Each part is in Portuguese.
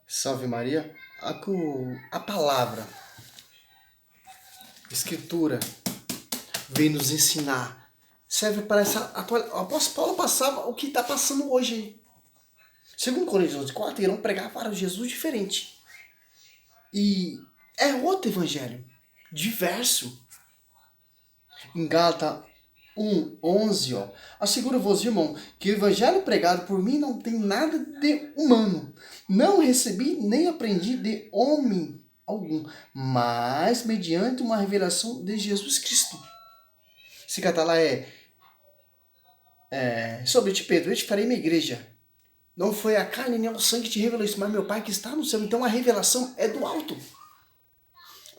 Salve Maria. A palavra, a escritura, vem nos ensinar. Serve para essa atual. O apóstolo Paulo passava o que está passando hoje. Segundo Coríntios 4, irão pregar para Jesus diferente. E é outro evangelho, diverso. Em Gálatas 1:11, asseguro-vos, irmão, que o evangelho pregado por mim não tem nada de humano. Não recebi nem aprendi de homem algum, mas mediante uma revelação de Jesus Cristo. Se catar lá sobre ti, Pedro, eu te farei minha igreja. Não foi a carne nem o sangue que te revelou isso, mas meu Pai que está no céu. Então a revelação é do alto.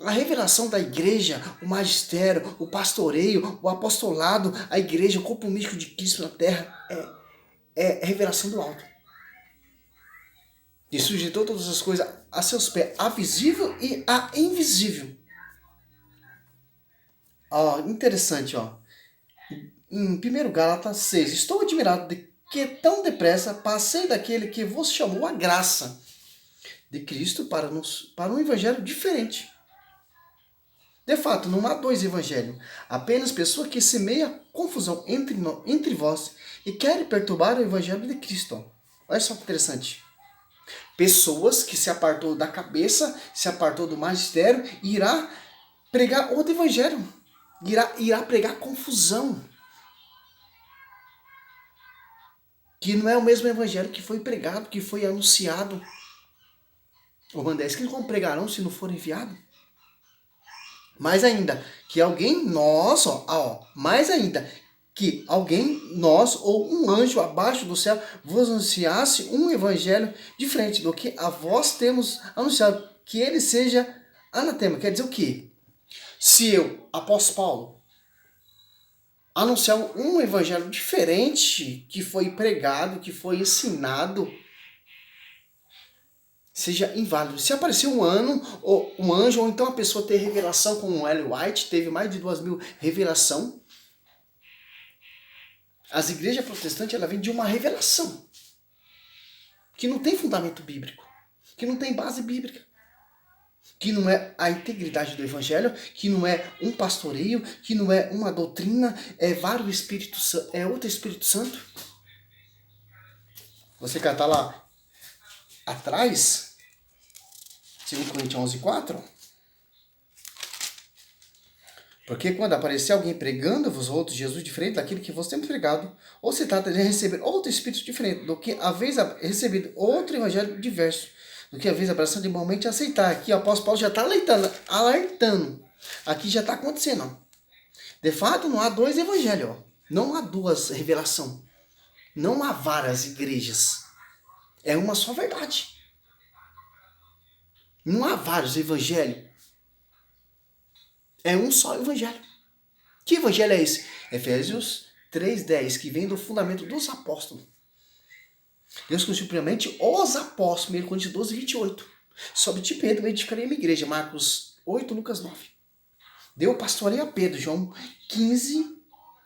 A revelação da igreja, o magistério, o pastoreio, o apostolado, a igreja, o corpo místico de Cristo na terra é revelação do alto. E sujeitou todas as coisas a seus pés, a visível e a invisível. Interessante, Em 1 Gálatas 6, estou admirado de que tão depressa passei daquele que vos chamou a graça de Cristo para um evangelho diferente. De fato, não há dois evangelhos, apenas pessoa que semeia confusão entre vós e quer perturbar o evangelho de Cristo. Olha só que interessante. Pessoas que se apartou da cabeça, se apartou do magistério e irá pregar outro evangelho. Irá pregar confusão. Que não é o mesmo evangelho que foi pregado, que foi anunciado. Romanos 10, que como pregarão se não for enviado? Mais ainda, que alguém, nós ou um anjo abaixo do céu, vos anunciasse um evangelho diferente do que a vós temos anunciado, que ele seja anatema. Quer dizer o quê? Se eu, apóstolo Paulo, anunciar um evangelho diferente que foi pregado, que foi ensinado, seja inválido. Se aparecer um anjo, ou então a pessoa ter revelação, como o Ellen White, teve mais de 2.000 revelação. As igrejas protestantes, ela vem de uma revelação que não tem fundamento bíblico, que não tem base bíblica, que não é a integridade do evangelho, que não é um pastoreio, que não é uma doutrina, é vários Espíritos, é outro Espírito Santo. Você catar lá atrás, 2 Coríntios 11:4, porque quando aparecer alguém pregando-vos outro Jesus diferente daquele que vos temos pregado, ou se trata de receber outro Espírito diferente do que a vez recebido outro evangelho diverso, do que a vez abraçando igualmente aceitar. Aqui o apóstolo Paulo já está alertando. Aqui já está acontecendo. De fato, não há dois evangelhos. Não há duas revelações. Não há várias igrejas. É uma só verdade. Não há vários evangelhos. É um só evangelho. Que evangelho é esse? Efésios 3:10, que vem do fundamento dos apóstolos. Deus constituiu primeiramente os apóstolos, 1 Coríntios 12:28. Sobre ti, Pedro, eu edificarei a minha igreja, Marcos 8, Lucas 9. Deu pastoreio a Pedro, João 15,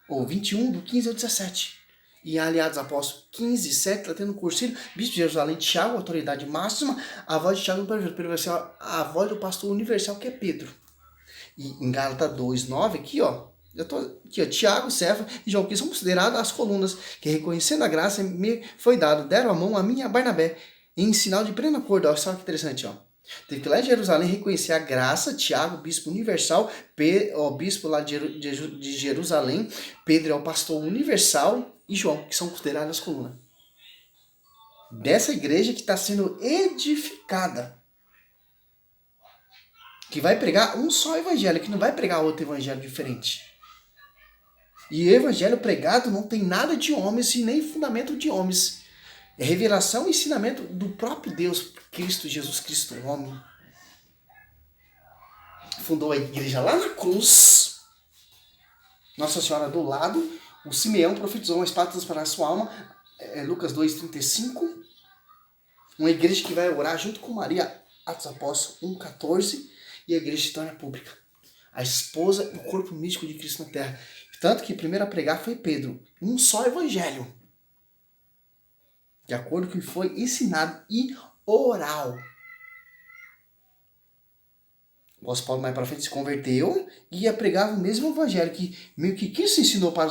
ou 21, do 15 ao 17. E aliados apóstolos 15:7, lá tendo cursilho, bispo de Jerusalém, Tiago, autoridade máxima, a voz de Tiago prevaleceu, a voz do pastor universal, que é Pedro. E em Gálatas 2:9, Tiago, Cefa e João, que são considerados as colunas, que reconhecendo a graça me foi dado, deram a mão a mim e a Barnabé, em sinal de pleno acordo. Olha só que interessante, Teve que ir lá em Jerusalém reconhecer a graça, Tiago, bispo universal, bispo lá de Jerusalém, Pedro é o pastor universal e João, que são considerados as colunas. Dessa igreja que está sendo edificada. Que vai pregar um só evangelho, que não vai pregar outro evangelho diferente. E o evangelho pregado não tem nada de homens e nem fundamento de homens. É revelação e ensinamento do próprio Deus, Cristo, Jesus Cristo, o homem. Fundou a igreja lá na cruz. Nossa Senhora do lado. O Simeão profetizou uma espada para a sua alma. Lucas 2:35. Uma igreja que vai orar junto com Maria, Atos Apóstolos 1:14. E a igreja se torna pública. A esposa e o corpo místico de Cristo na terra. Tanto que primeiro a pregar foi Pedro. Um só evangelho. De acordo com o que foi ensinado e oral. O apóstolo Paulo mais para frente se converteu e ia pregar o mesmo evangelho que meio que Cristo ensinou para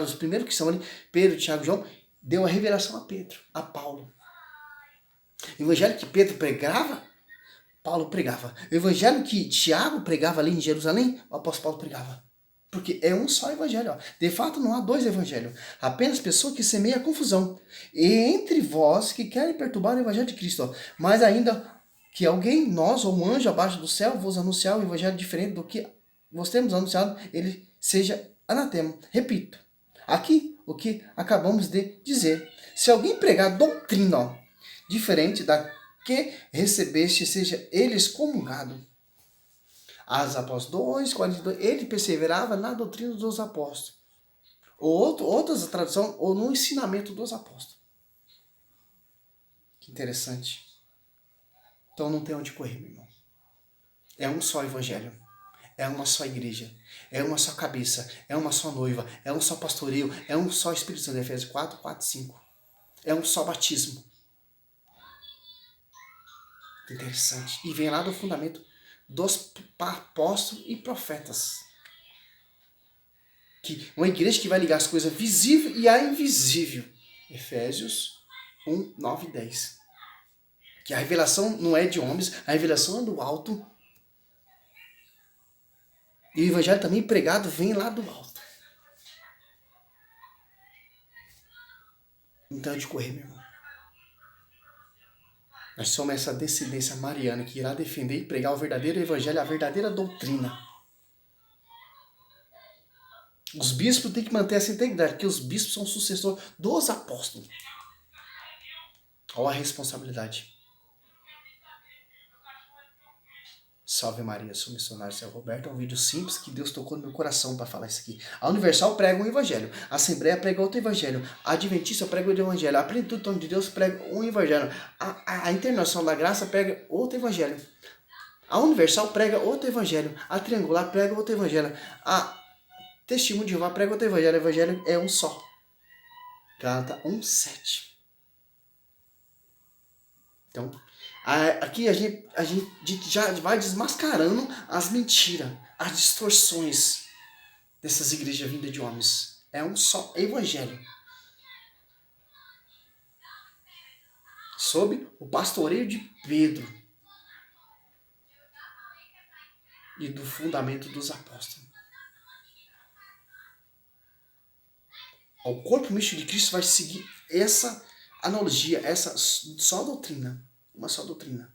os primeiros que são ali, Pedro, Tiago e João, deu a revelação a Pedro, a Paulo. O evangelho que Pedro pregava, Paulo pregava. O evangelho que Tiago pregava ali em Jerusalém, o apóstolo Paulo pregava. Porque é um só evangelho. Ó. De fato, não há dois evangelhos. Apenas pessoa que semeia confusão. E entre vós que querem perturbar o evangelho de Cristo. Ó. Mas ainda que alguém, nós ou um anjo abaixo do céu, vos anunciar um evangelho diferente do que nós temos anunciado, ele seja anatema. Repito, aqui o que acabamos de dizer. Se alguém pregar doutrina, ó, diferente da que recebeste, seja ele excomungado. Atos Apóstolos 2, 42, ele perseverava na doutrina dos apóstolos. Outras traduções, ou no ensinamento dos apóstolos. Que interessante. Então não tem onde correr, meu irmão. É um só evangelho. É uma só igreja. É uma só cabeça. É uma só noiva. É um só pastoreio. É um só Espírito Santo. Efésios 4, 4, 5. É um só batismo. Interessante. E vem lá do fundamento dos apóstolos e profetas. Que uma igreja que vai ligar as coisas visíveis e a invisível. Efésios 1, 9 e 10. Que a revelação não é de homens, a revelação é do alto. E o evangelho também pregado vem lá do alto. Então é de correr, meu irmão. Nós somos essa descendência mariana que irá defender e pregar o verdadeiro evangelho, a verdadeira doutrina. Os bispos têm que manter essa integridade, porque os bispos são sucessores dos apóstolos. Olha a responsabilidade. Salve Maria, sou missionário Céu Roberto. É um vídeo simples que Deus tocou no meu coração para falar isso aqui. A Universal prega um evangelho. A Assembleia prega outro evangelho. A Adventista prega outro evangelho. A Plenitude do Trono de Deus prega um evangelho. A Internacional da Graça prega outro evangelho. A Universal prega outro evangelho. A Triangular prega outro evangelho. A Testemunho de Jeová prega outro evangelho. O evangelho é um só. Gálatas 1:7. Então, aqui a gente já vai desmascarando as mentiras, as distorções dessas igrejas vindas de homens. É um só evangelho. Sob o pastoreio de Pedro e do fundamento dos apóstolos. O corpo místico de Cristo vai seguir essa analogia, essa só doutrina. Uma só doutrina.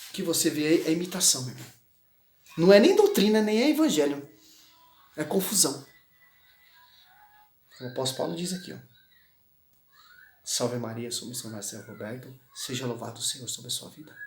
O que você vê aí é imitação, meu irmão. Não é nem doutrina, nem é evangelho. É confusão. O apóstolo Paulo diz aqui, ó. Salve Maria, sou missionário Céu Roberto. Seja louvado o Senhor sobre a sua vida.